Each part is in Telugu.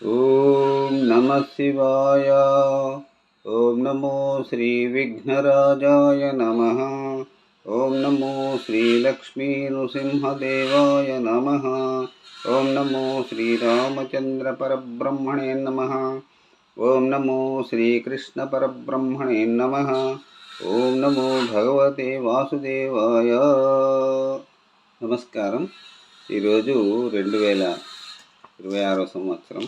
ఓం నమ శివాయ. ఓం నమో శ్రీ విఘ్నరాజాయ నమ. ఓం నమో శ్రీ లక్ష్మీ నృసింహదేవాయ నమ. ఓం నమో శ్రీరామచంద్ర పరబ్రహ్మణే నమ. ఓం నమో శ్రీకృష్ణ పరబ్రహ్మణే నమ. ఓం నమో భగవతే వాసుదేవాయ. నమస్కారం. ఈరోజు 2026 సంవత్సరం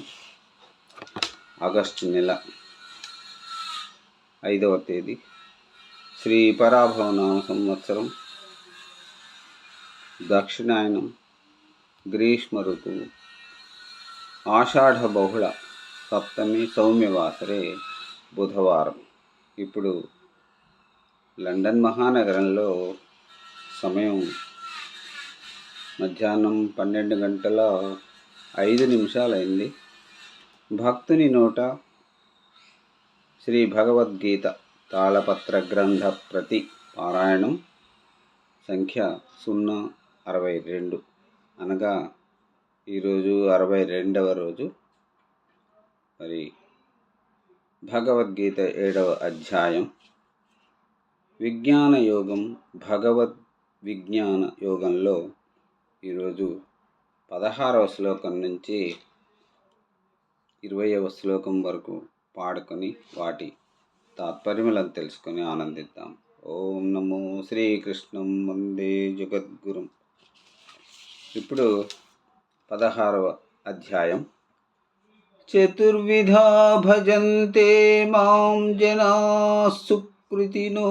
ఆగస్టు నెల 5వ తేదీ, శ్రీ పరాభవనామ సంవత్సరం, దక్షిణాయనం, గ్రీష్మ ఋతువు, ఆషాఢ బహుళ సప్తమి, సౌమ్యవాసరే, బుధవారం. ఇప్పుడు లండన్ మహానగరంలో సమయం మధ్యాహ్నం 12:05 భక్తుని నోట శ్రీ భగవద్గీత తాళపత్ర గ్రంథ ప్రతి పారాయణం సంఖ్య 062, అనగా ఈరోజు 62వ రోజు. మరి భగవద్గీత 7వ అధ్యాయం విజ్ఞాన యోగం. భగవద్ విజ్ఞాన యోగంలో ఈరోజు 16వ శ్లోకం నుంచి 20వ శ్లోకం వరకు పాడుకొని వాటి తాత్పర్యములను తెలుసుకొని ఆనందిద్దాం. ఓం నమో శ్రీకృష్ణం వందే జగద్గురుం. ఇప్పుడు 16వ అధ్యాయం. చతుర్విధా భజంతే మాం జనా సుకృతినోర్జున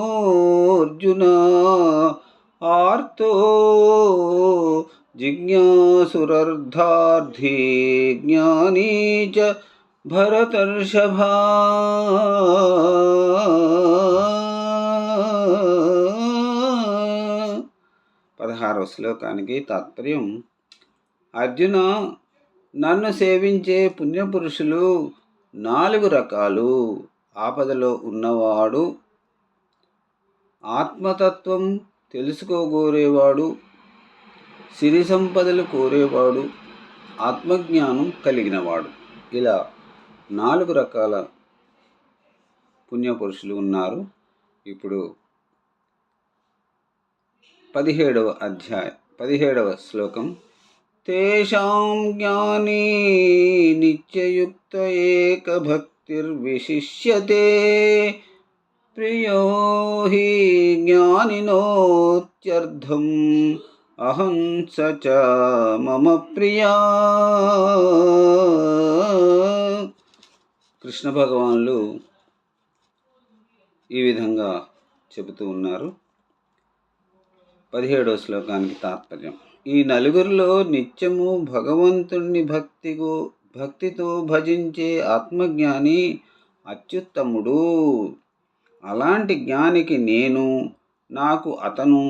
ఆర్తో జిజ్ఞాసురర్ధార్థీ జ్ఞానీ చ భరతర్షభా. 16వ శ్లోకానికి తాత్పర్యం. అర్జున, నన్ను సేవించే పుణ్యపురుషులు 4 రకాలు. ఆపదలో ఉన్నవాడు, ఆత్మతత్వం తెలుసుకోగోరేవాడు, సిరి సంపదలు కోరేవాడు, ఆత్మజ్ఞానం కలిగినవాడు. ఇలా 4 రకాల పుణ్యపురుషులు ఉన్నారు. ఇప్పుడు 17వ శ్లోకం. తేషాం జ్ఞానీ నిత్యయుక్త ఏక భక్తిర్విశిష్యతే ప్రియో హి జ్ఞానినోత్యర్థం అహం స చ మమ ప్రియా. కృష్ణ భగవానులు ఈ విధంగా చెబుతూ ఉన్నారు. 17వ శ్లోకానికి తాత్పర్యం. ఈ 4 నిత్యము భగవంతుణ్ణి భక్తితో భజించే ఆత్మజ్ఞాని అత్యుత్తముడు. అలాంటి జ్ఞానికి నేను, నాకు అతను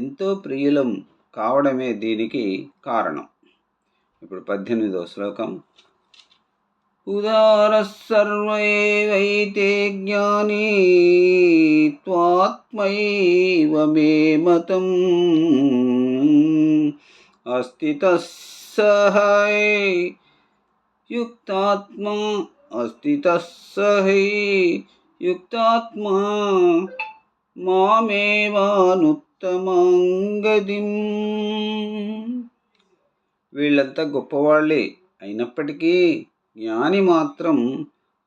ఎంతో ప్రియులం కావడమే దీనికి కారణం. ఇప్పుడు 18వ శ్లోకం. ఉదారః సర్వ ఏవైతే జ్ఞానీ త్వాత్మైవ మే మతం అస్థితః స హి యుక్తాత్మా మామేవానుత్తమాం గతిం. వీళ్ళంతా గొప్పవాళ్ళే అయినప్పటికీ జ్ఞాని మాత్రం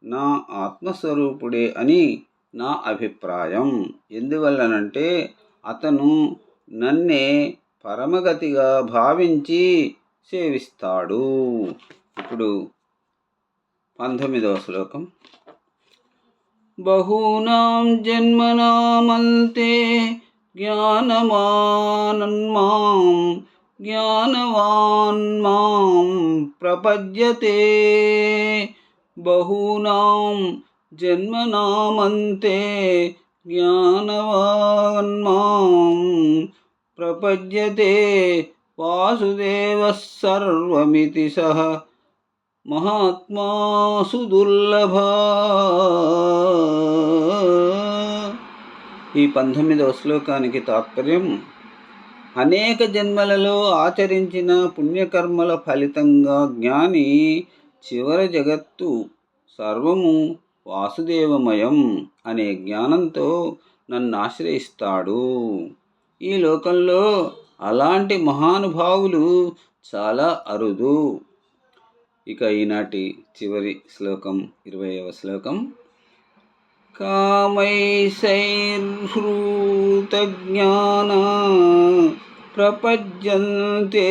నా ఆత్మస్వరూపుడే అని నా అభిప్రాయం. ఎందువల్లనంటే అతను నన్నే పరమగతిగా భావించి సేవిస్తాడు. ఇప్పుడు 19వ శ్లోకం. బహూనాం జన్మనామంతే జ్ఞానవాన్ మాం ప్రపద్యతే. బహూనాం జన్మనామంతే జ్ఞానవాన్ మాం ప్రపద్యతే వాసుదేవః సర్వమితి సహ మహాత్మా సుదుర్లభ. ఈ 19వ శ్లోకానికి తాత్పర్యం. అనేక జన్మలలో ఆచరించిన పుణ్యకర్మల ఫలితంగా జ్ఞాని చివరి జగత్తు సర్వము వాసుదేవమయం అనే జ్ఞానంతో నన్ను ఆశ్రయిస్తాడు. ఈ లోకంలో అలాంటి మహానుభావులు చాలా అరుదు. ఇక ఈనాటి చివరి శ్లోకం 20వ శ్లోకం. కామైసైర్హృతజ్ఞానా ప్రపద్యంతే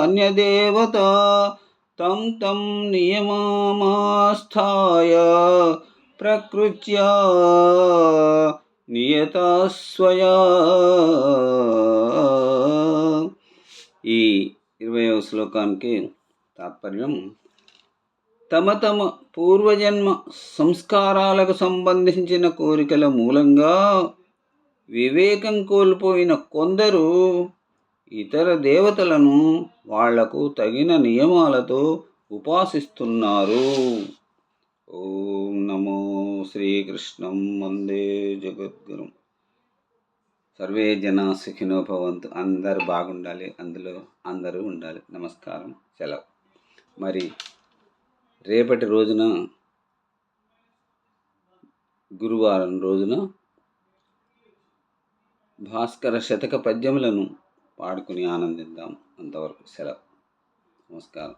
అన్యదేవతా తం తం నియమమాస్థాయ ప్రకృత్యా నియతా స్వయా. ఈ 20వ శ్లోకానికి తాత్పర్యం, తమ తమ పూర్వజన్మ సంస్కారాలకు సంబంధించిన కోరికల మూలంగా వివేకం కోల్పోయిన కొందరు ఇతర దేవతలను వాళ్లకు తగిన నియమాలతో ఉపాసిస్తున్నారు. ఓం నమో శ్రీకృష్ణం వందే జగద్గురుం. సర్వే జనా సుఖినో భవంతు. అందరూ బాగుండాలి, అందులో అందరూ ఉండాలి. నమస్కారం, సెలవు. మరి రేపటి రోజున గురువారం రోజున భాస్కర శతక పద్యములను పాడుకుని ఆనందిద్దాం. అంతవరకు సెలవు. నమస్కారం.